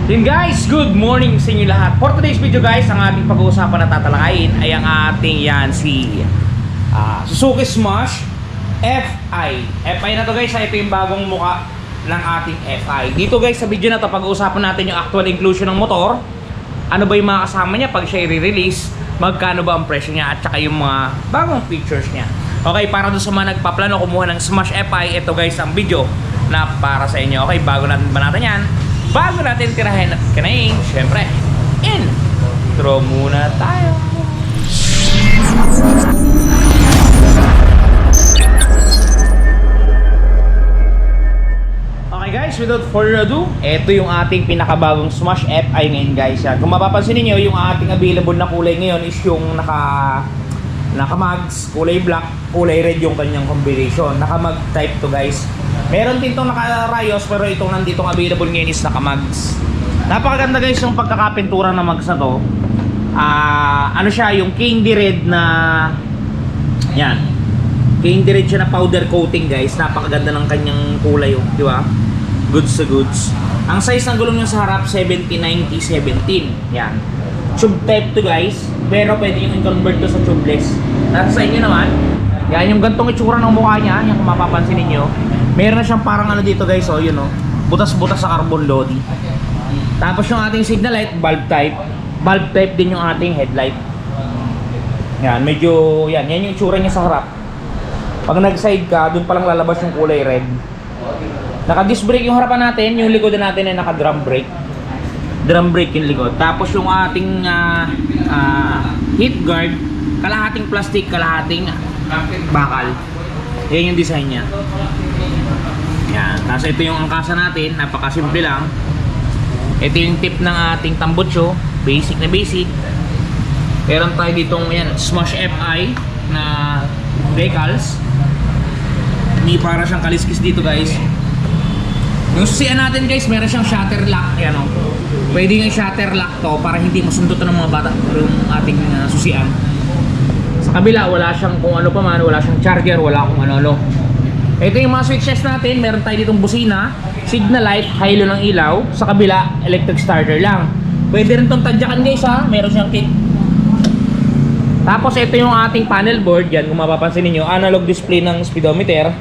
Yun guys, good morning sa inyo lahat. For today's video guys, ang ating pag-uusapan na tatalakayin ay ang ating si Suzuki Smash FI. FI na to guys, ito yung bagong muka ng ating FI. Dito guys sa video na to, pag-uusapan natin yung actual inclusion ng motor. Ano ba yung mga kasama niya pag siya i-release, magkano ba ang presyo niya, at saka yung mga bagong features niya. Okay, para doon sa mga nagpaplano kumuha ng Smash FI, ito guys ang video na para sa inyo. Okay, bago natin yan, bago natin tirahin at kinain, syempre, intro muna tayo. Okay guys, without further ado, ito yung ating pinakabagong Smash FI ngayon guys. Kung mapapansin niyo, yung ating available na kulay ngayon is yung naka-mags, kulay black, kulay red yung kanyang combination. Naka-mag type to guys. Meron din itong naka-rayos, pero itong nanditong available ngayon is naka-mags. Napakaganda guys yung pagkakapintura ng mags na to. Ano siya, yung candy red na yan. Candy red siya na powder coating guys. Napakaganda ng kanyang kulay oh, di ba? Goods to goods. Ang size ng gulong niya sa harap 70-90-17. Yan. Tube type to guys, pero pwede yung i-convert to sa tubeless. At sa inyo naman, yan yung gantong itsura ng mukha niya, yung kung mapapansin niyo. Meron na siyang parang ano dito guys, oh, yun oh. Butas-butas sa carbon body. Tapos yung ating signal light, bulb type. Bulb type din yung ating headlight. Yan, medyo, yan yung itsura niya sa harap. Pag nag-side ka, dun palang lalabas yung kulay red. Naka-disc brake yung harapan natin, yung likodan natin ay naka-drum brake. Drum brake yung likod. Tapos yung ating heat guard, kalahating plastic, kalahating bakal. Yan yung design niya. Yan. Tapos ito yung angkasa natin, napakasimple lang. Ito yung tip ng ating tambutso, basic na basic. Meron tayo ditong yan, Smash FI na decals. May para siyang kaliskis dito guys. Yung susian natin guys, meron siyang shutter lock. Yan o. Pwede yung shutter lock to para hindi masundutan ng mga bata yung ating susian. Sa kabila, wala siyang kung ano pa man, wala siyang charger, wala kung ano-ano. Ito yung mga switches natin, meron tayo ditong busina, signal light, hilo ng ilaw. Sa kabila, electric starter lang. Pwede rin itong tadyakan guys ha, meron siyang kick. Tapos ito yung ating panel board, yan kung mapapansin niyo, analog display ng speedometer,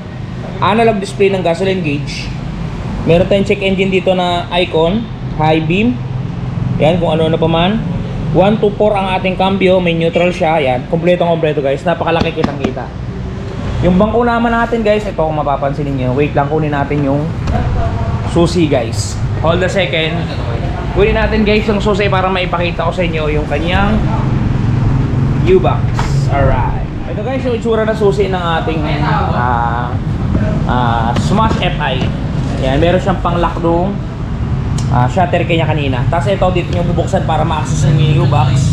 analog display ng gasoline gauge. Meron tayong check engine dito na icon, high beam. Yan kung ano-ano pa man. 1 to 4 ang ating cambio, may neutral siya. Yan, kompleto guys, napakalaki kitang-kita. Yung bangko naman natin guys, ito kung mapapansin niyo, wait lang, kunin natin yung susi guys. Hold a second. Kunin natin guys yung susi para maipakita ko sa inyo yung kanyang U-box. Alright. Ito guys yung itsura na susi ng ating Smash FI. Yan, meron siyang pang-lock room. Shutter kanya kanina. Tapos ito dito yung bubuksan para ma-access yung U-box.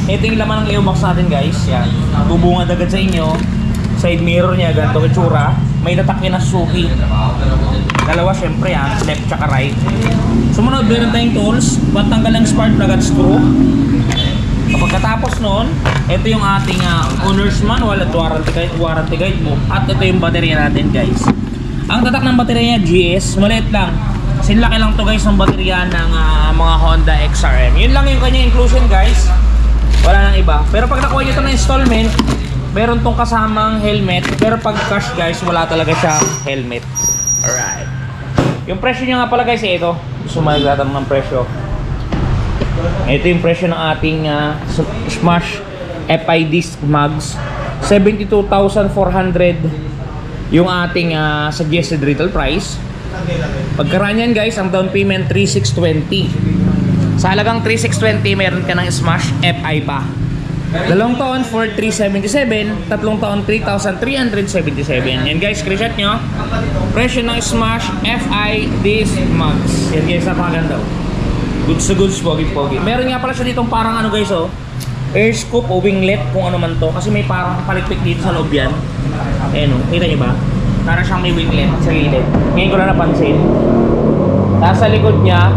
Ito yung laman ng U-box natin guys. Yan. Bubungad agad sa inyo. Side mirror niya, ganito itsura. May natakya na Suzuki. Dalawa syempre yan, left tsaka right. Sumunod, meron tayong tools. Pantanggal ng spark plug at screw. Pagkatapos nun, ito yung ating owner's manual at warranty guide mo. At ito yung baterya natin guys. Ang tatak ng baterya niya GS, maliit lang. Sinlaki lang to guys ng baterya ng mga Honda XRM. Yun lang yung kanya inclusion guys. Wala nang iba. Pero pag nakuha nyo ito na installment, meron tong kasamang helmet. Pero pag cash guys, wala talaga siyang helmet. Alright. Yung presyo niya nga pala guys, ito. Gusto magtatanong ng presyo. Ito yung presyo ng ating Smash FI disc mags. 72,400 yung ating suggested retail price. Pagkaranyan guys, ang down payment 3,620. Sa halagang 3,620, meron ka ng Smash FI pa. 2 taon for 377, 3 taon 3,377. Yan guys, screenshot nyo. Presyo ng Smash FI disc mags. Yan guys, napakaganda. Goods to goods, pogi-pogi. Meron nga pala siya ditong parang ano guys oh, air scoop o winglet kung ano man to. Kasi may parang palitpik dito sa loob yan. Ayan oh, kita nyo ba? Parang siyang may winglet sa gilid. Ngayon ko na napansin. Tapos sa likod niya,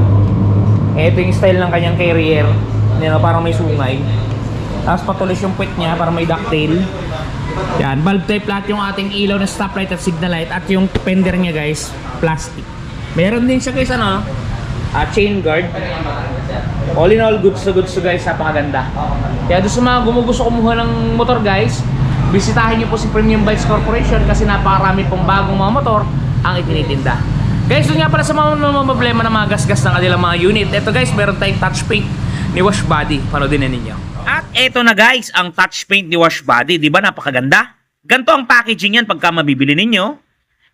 ito yung style ng kanyang carrier. Yan oh, parang may sungay. Tapos patulis yung puwet niya para may ducktail. Yan, bulb type lahat yung ating ilaw na stoplight at signal light. At yung fender niya guys, plastic. Meron din siya guys ano, chain guard. All in all, goods to guys, napakaganda. Kaya doon sa mga gumugusto kumuha ng motor guys, bisitahin nyo po si Premium Bikes Corporation kasi napakarami pong bagong mga motor ang itinitinda. Guys, doon nga pala sa mga problema ng mga gasgas ng kanilang mga unit. Ito guys, meron tayong touch paint ni Wash Body. Panoodin na ninyo. At ito na guys, ang touch paint ni Wash Body. Di ba napakaganda? Ganito ang packaging yan pagka mabibili ninyo.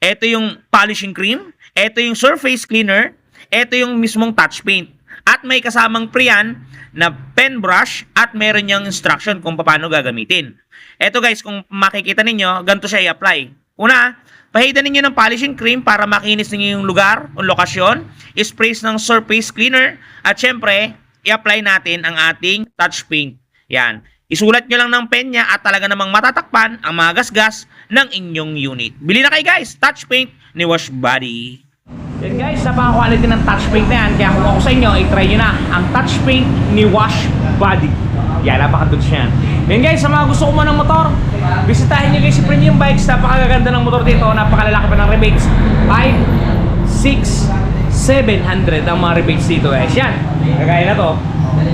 Ito yung polishing cream. Ito yung surface cleaner. Ito yung mismong touch paint. At may kasamang pre-yan na pen brush at meron niyang instruction kung paano gagamitin. Ito guys, kung makikita ninyo, ganito siya i-apply. Una, pahidan ninyo ng polishing cream para makinis ninyo yung lugar o lokasyon. Sprays ng surface cleaner. At syempre, i-apply natin ang ating touch paint. Yan. Isulat nyo lang ng pen niya at talaga namang matatakpan ang mga gasgas ng inyong unit. Bili na kayo guys, touch paint ni Wash Body. Yan guys, napaka-quality ng touch paint na yan. Kaya kung ako sa inyo, i-try nyo na ang touch paint ni Wash Body. Yan, napaka-good siya. Yan guys, sa mga gusto ko mo ng motor, bisitahin nyo guys si Premium Bikes. Napakaganda ng motor dito. Napakalalaki pa ng rebates. 5, 6, 700 ang mga rebates dito guys. Yan, kagaya na to.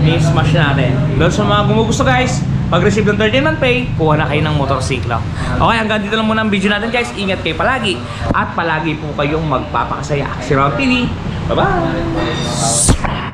I-smash natin. Doon sa mga gumugusto guys, pag-receive ng 13-month pay, kuha na kayo ng motorsiklo. Okay, hanggang dito lang muna ang video natin guys. Ingat kayo palagi. At palagi po kayong magpapakasaya. Si Rob TV. Bye-bye!